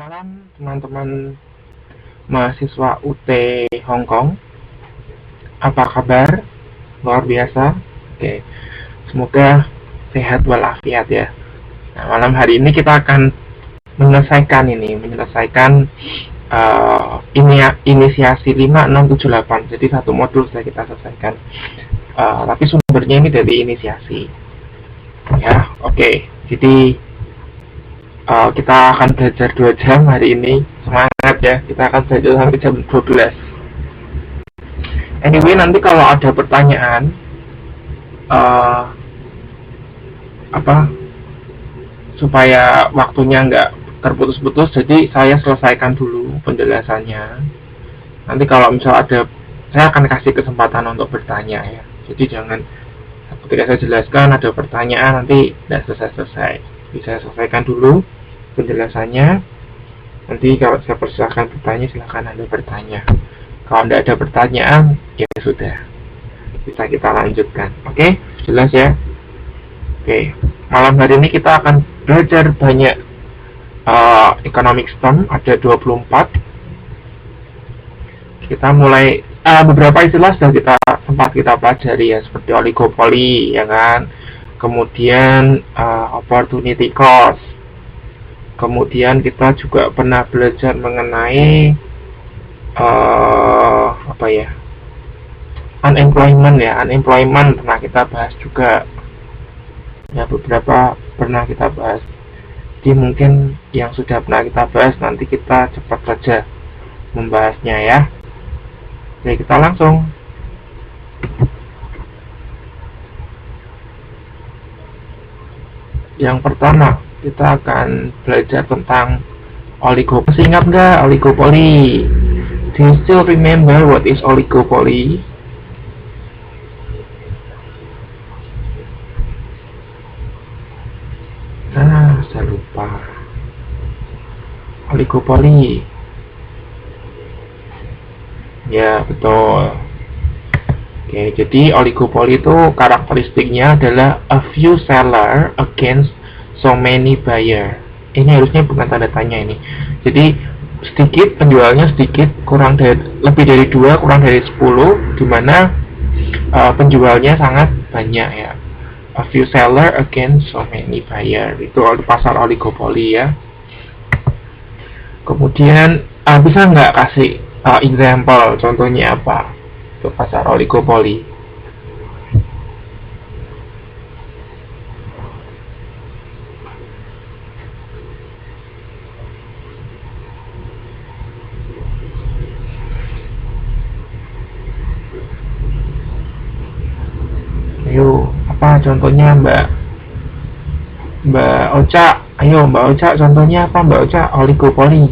malam teman-teman mahasiswa UT Hong Kong. Apa kabar? Luar biasa. Oke. Semoga sehat walafiat ya. Nah, malam hari ini kita akan menyelesaikan inisiasi 5678. Jadi satu modul sudah kita selesaikan. Tapi sumbernya ini dari inisiasi. Ya, oke. Jadi kita akan belajar 2 jam hari ini. Semangat ya, kita akan belajar sampai jam 12. Anyway, nanti kalau ada pertanyaan supaya waktunya nggak terputus-putus, jadi saya selesaikan dulu penjelasannya. Nanti kalau misal ada, saya akan kasih kesempatan untuk bertanya ya. Jadi jangan ketika saya jelaskan ada pertanyaan nanti tidak selesai. Bisa selesaikan dulu penjelasannya. Nanti kalau saya persilahkan bertanya, silahkan Anda bertanya. Kalau tidak ada pertanyaan, ya sudah, bisa kita lanjutkan. Oke, jelas ya? Oke, malam hari ini kita akan belajar banyak economic term, ada 24. Kita mulai beberapa istilah sudah sempat kita pelajari ya, seperti oligopoli ya kan, kemudian opportunity cost. Kemudian kita juga pernah belajar mengenai unemployment pernah kita bahas juga ya, beberapa pernah kita bahas. Jadi mungkin yang sudah pernah kita bahas nanti kita cepat saja membahasnya ya. Jadi kita langsung. Yang pertama kita akan belajar tentang oligopoli. Masih ingat nggak oligopoli? Do you still remember what is oligopoli? Saya lupa. Oligopoli. Ya, betul. Oke, jadi oligopoli itu karakteristiknya adalah a few seller against so many buyer. Ini harusnya bukan tanda tanya ini. Jadi sedikit, penjualnya sedikit, lebih dari 2, kurang dari 10, di mana penjualnya sangat banyak ya. A few seller against so many buyer. Itu pasar oligopoli ya. Kemudian bisa nggak kasih example, contohnya apa untuk pasar oligopoli? Ayo, apa contohnya Mbak Ocha? Ayo Mbak Ocha, contohnya apa Mbak Ocha oligopoli?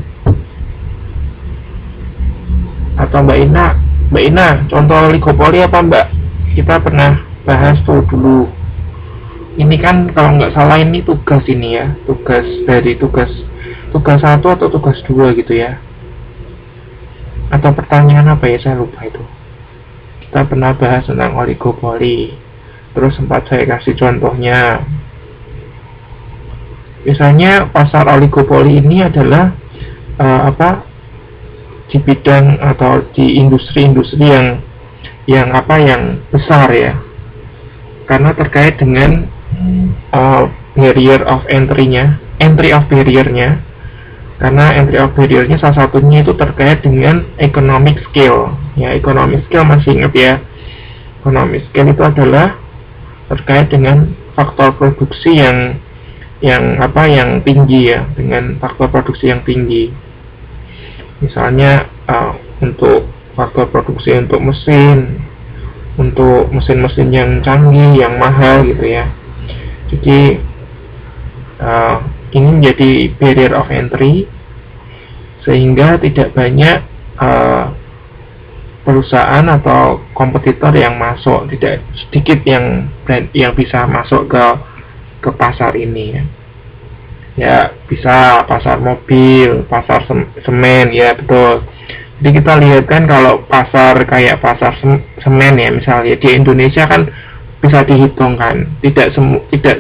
Atau Mbak Ina, contoh oligopoli apa Mbak? Kita pernah bahas tuh dulu. Ini kan kalau nggak salah ini tugas ini ya, tugas 1 atau tugas 2 gitu ya. Atau pertanyaan apa ya, saya lupa itu. Kita pernah bahas tentang oligopoli. Terus sempat saya kasih contohnya. Misalnya pasar oligopoli ini adalah di bidang atau di industri-industri yang besar ya. Karena terkait dengan barrier of entry-nya, entry of barrier-nya. Karena entry of barrier-nya salah satunya itu terkait dengan economic scale. Ya, economic scale masih ingat ya. Economic scale itu adalah terkait dengan faktor produksi yang tinggi ya, dengan faktor produksi yang tinggi. Misalnya untuk faktor produksi untuk mesin-mesin yang canggih, yang mahal gitu ya. Jadi ini menjadi barrier of entry sehingga tidak banyak perusahaan atau kompetitor yang masuk, tidak sedikit yang bisa masuk ke pasar ini ya. Ya, bisa pasar mobil, pasar semen ya, betul. Jadi kita lihat kan kalau kayak pasar semen ya, misalnya di Indonesia kan bisa dihitung kan, tidak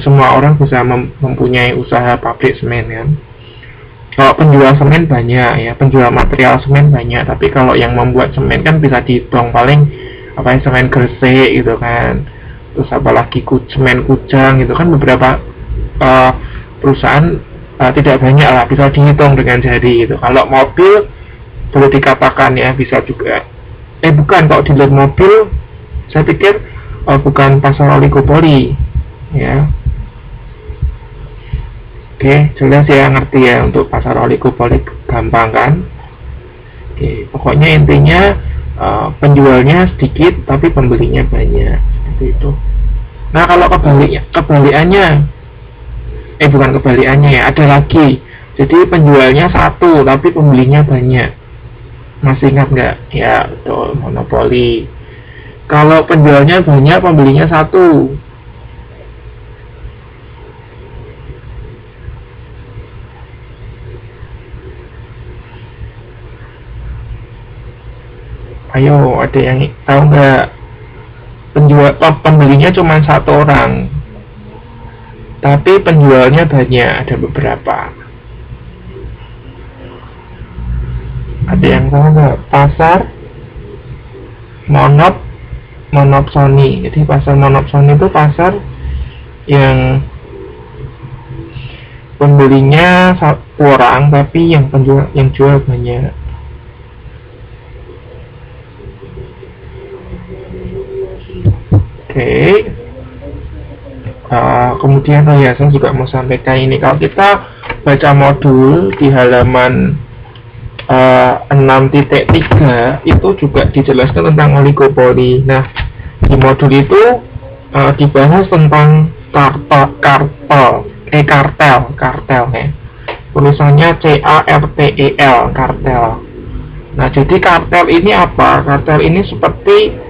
semua orang bisa mempunyai usaha pabrik semen kan. Kalau penjual semen banyak ya, penjual material semen banyak, tapi kalau yang membuat semen kan bisa dihitung paling apa ya, semen Gresik gitu kan, terus apalagi semen Kujang gitu kan, beberapa perusahaan tidak banyak lah, bisa dihitung dengan jari gitu. Kalau mobil boleh dikatakan ya bisa juga. Bukan, kalau dealer mobil saya pikir bukan pasar oligopoli ya. Oke, jelas ya, ngerti ya, untuk pasar oligopoli gampang kan. Oke, pokoknya intinya penjualnya sedikit tapi pembelinya banyak, seperti itu. Nah, kalau kebalikannya, bukan kebalikannya ya, ada lagi. Jadi penjualnya satu tapi pembelinya banyak. Masih ingat nggak? Ya, betul, monopoli. Kalau penjualnya banyak, pembelinya satu. Ayo, ada yang tahu nggak? Pembelinya cuma satu orang, tapi penjualnya banyak, ada beberapa. Ada yang tahu nggak? Pasar monopsoni. Jadi pasar monopsoni itu pasar yang pembelinya satu orang, tapi yang jual banyak. Oke. Kemudian saya juga mau sampaikan ini, kalau kita baca modul di halaman 6.3 itu juga dijelaskan tentang oligopoli. Nah, di modul itu dibahas tentang kartel ya. Tulisannya CARTEL, kartel. Nah, jadi kartel ini apa? Kartel ini seperti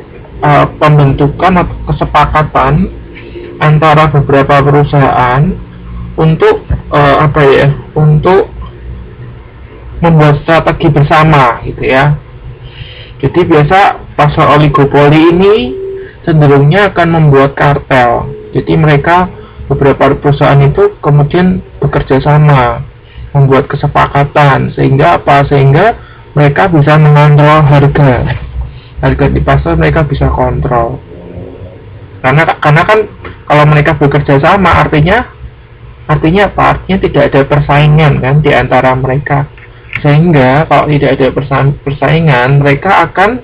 pembentukan atau kesepakatan antara beberapa perusahaan untuk untuk membuat strategi bersama gitu ya. Jadi biasa pasar oligopoli ini cenderungnya akan membuat kartel. Jadi mereka, beberapa perusahaan itu kemudian bekerja sama, membuat kesepakatan, sehingga mereka bisa mengontrol harga di pasar, mereka bisa kontrol. Karena kan kalau mereka bekerja sama, artinya apa? Artinya tidak ada persaingan kan di antara mereka. Sehingga kalau tidak ada persaingan, mereka akan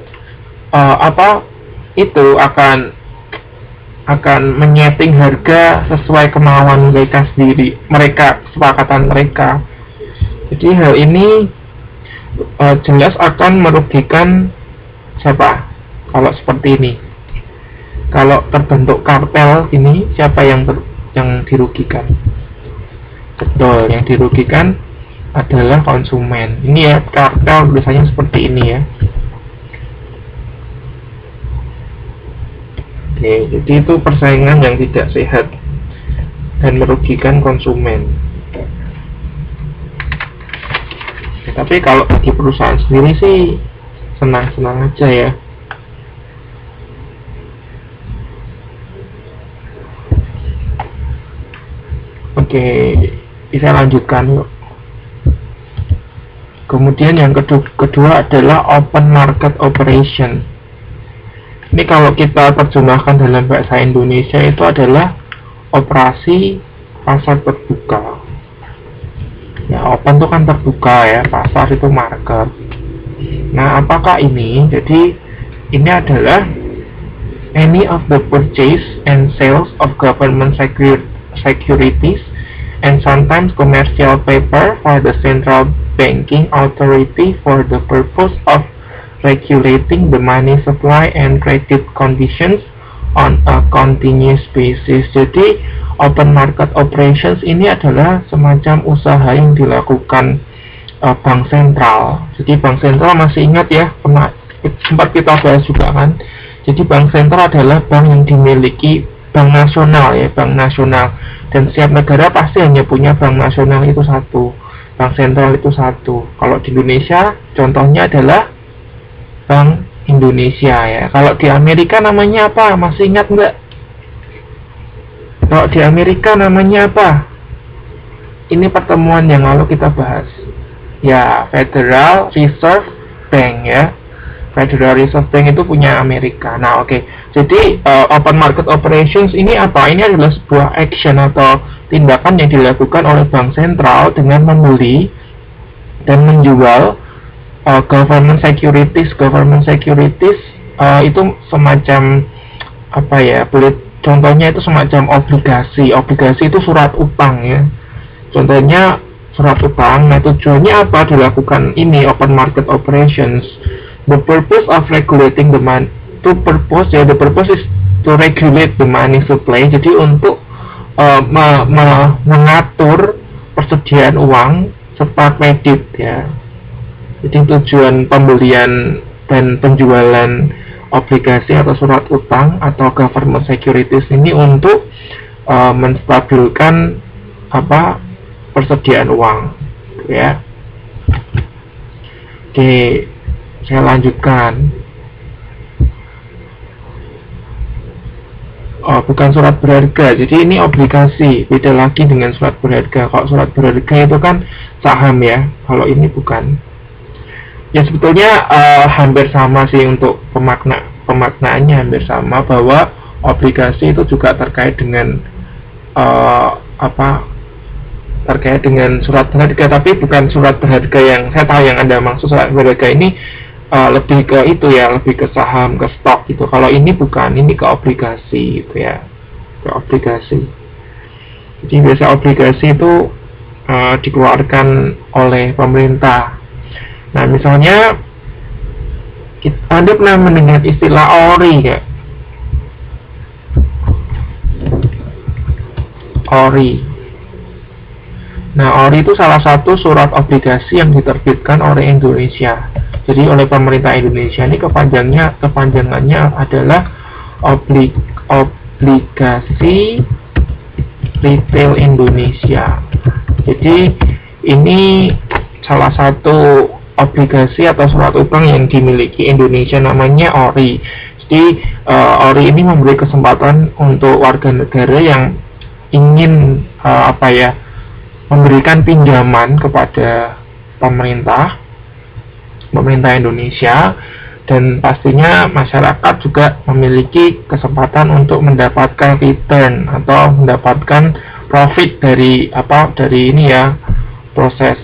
akan menyeting harga sesuai kemauan mereka sendiri, kesepakatan mereka. Jadi hal ini jelas akan merugikan siapa kalau seperti ini. Kalau terbentuk kartel ini, siapa yang dirugikan? Betul, yang dirugikan adalah konsumen. Ini ya, kartel biasanya seperti ini ya. Oke, jadi itu persaingan yang tidak sehat dan merugikan konsumen. Tapi kalau bagi perusahaan sendiri sih senang-senang aja ya. Oke, bisa lanjutkan yuk. Kemudian yang kedua adalah open market operation. Ini kalau kita terjemahkan dalam bahasa Indonesia itu adalah operasi pasar terbuka. Ya, open itu kan terbuka ya, pasar itu market. Nah, apakah ini? Jadi ini adalah any of the purchase and sales of government securities and sometimes commercial paper for the central banking authority for the purpose of regulating the money supply and credit conditions on a continuous basis. Jadi open market operations ini adalah semacam usaha yang dilakukan bank sentral. Jadi bank sentral, masih ingat ya, sempat kita bahas juga kan. Jadi bank sentral adalah bank yang dimiliki bank nasional ya, bank nasional. Dan setiap negara pasti hanya punya bank nasional itu satu, bank sentral itu satu. Kalau di Indonesia contohnya adalah Bank Indonesia ya. Kalau di Amerika namanya apa? Masih ingat nggak? Kalau di Amerika namanya apa? Ini pertemuan yang lalu kita bahas. Ya, Federal Reserve Bank ya. Federal Reserve Bank itu punya Amerika. Nah, oke. Jadi open market operations ini apa? Ini adalah sebuah action atau tindakan yang dilakukan oleh bank sentral dengan membeli dan menjual government securities. Government securities itu semacam apa ya? Contohnya itu semacam obligasi. Obligasi itu surat utang ya. Contohnya surat utang. Nah, tujuannya apa dilakukan ini open market operations? The purpose of regulating the money, the purpose is to regulate the money supply. Jadi untuk mengatur persediaan uang serta kredit ya. Jadi tujuan pembelian dan penjualan obligasi atau surat utang atau government securities ini untuk menstabilkan persediaan uang ya. Oke, saya lanjutkan. Bukan surat berharga, jadi ini obligasi, beda lagi dengan surat berharga. Kalau surat berharga itu kan saham ya, kalau ini bukan. Ya sebetulnya hampir sama sih untuk pemaknaannya hampir sama, bahwa obligasi itu juga terkait dengan terkait dengan surat berharga, tapi bukan surat berharga yang saya tahu yang Anda maksud. Surat berharga ini lebih ke itu ya, lebih ke saham, ke stok gitu. Kalau ini bukan, ini ke obligasi gitu ya, ke obligasi. Jadi biasa obligasi itu dikeluarkan oleh pemerintah. Nah misalnya Anda pernah mendengar istilah ORI ya? ORI. Nah, ORI itu salah satu surat obligasi yang diterbitkan oleh Indonesia. Jadi oleh pemerintah Indonesia. Ini kepanjangannya adalah obligasi retail Indonesia. Jadi ini salah satu obligasi atau surat utang yang dimiliki Indonesia, namanya ORI. Jadi ORI ini memberi kesempatan untuk warga negara yang ingin memberikan pinjaman kepada pemerintah Indonesia, dan pastinya masyarakat juga memiliki kesempatan untuk mendapatkan return atau mendapatkan profit dari ini ya, proses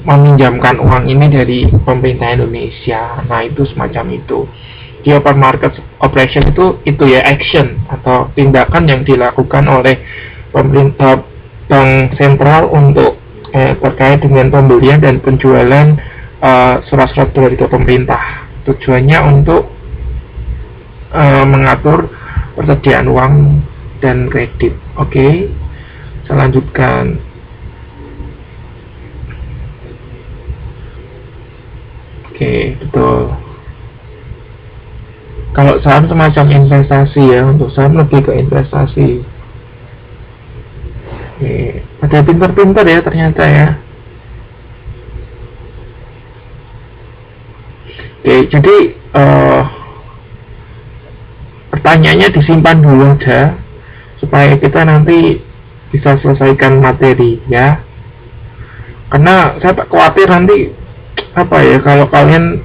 meminjamkan uang ini dari pemerintah Indonesia. Nah itu semacam itu. Di open market operation itu ya, action atau tindakan yang dilakukan oleh pemerintah bank sentral untuk terkait dengan pembelian dan penjualan surat-surat berharga pemerintah. Tujuannya untuk mengatur persediaan uang dan kredit. Oke, saya lanjutkan. Oke, betul. Kalau saham semacam investasi ya, untuk saham lebih ke investasi. Oke, ada pintar-pintar ya ternyata ya. Oke, jadi pertanyaannya disimpan dulu aja supaya kita nanti bisa selesaikan materi ya. Karena saya khawatir nanti kalau kalian,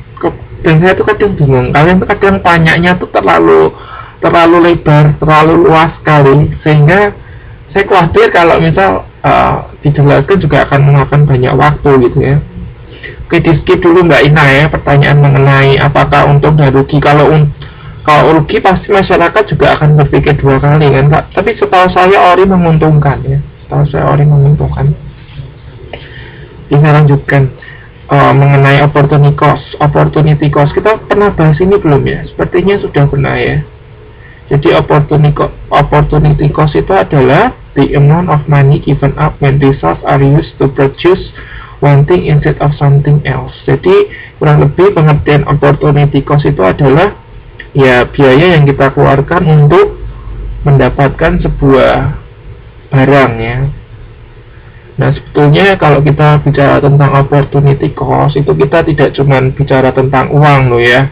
dan saya tuh kadang bingung, kalian tuh kadang tanyanya tuh terlalu lebar, terlalu luas sekali, sehingga saya khawatir kalau misal dijelaskan juga akan memakan banyak waktu gitu ya. Oke, di skip dulu Mbak Ina ya, pertanyaan mengenai apakah untung dan rugi. Kalau rugi pasti masyarakat juga akan berpikir dua kali kan Kak. Tapi setahu saya ORI menguntungkan ya, Kita lanjutkan mengenai opportunity cost. Kita pernah bahas ini belum ya? Sepertinya sudah pernah ya. Jadi opportunity cost itu adalah the amount of money given up when resources are used to purchase one thing instead of something else. Jadi kurang lebih pengertian opportunity cost itu adalah ya biaya yang kita keluarkan untuk mendapatkan sebuah barang ya. Nah sebetulnya kalau kita bicara tentang opportunity cost itu kita tidak cuma bicara tentang uang loh ya,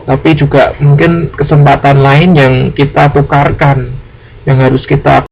tapi juga mungkin kesempatan lain yang kita tukarkan, yang harus kita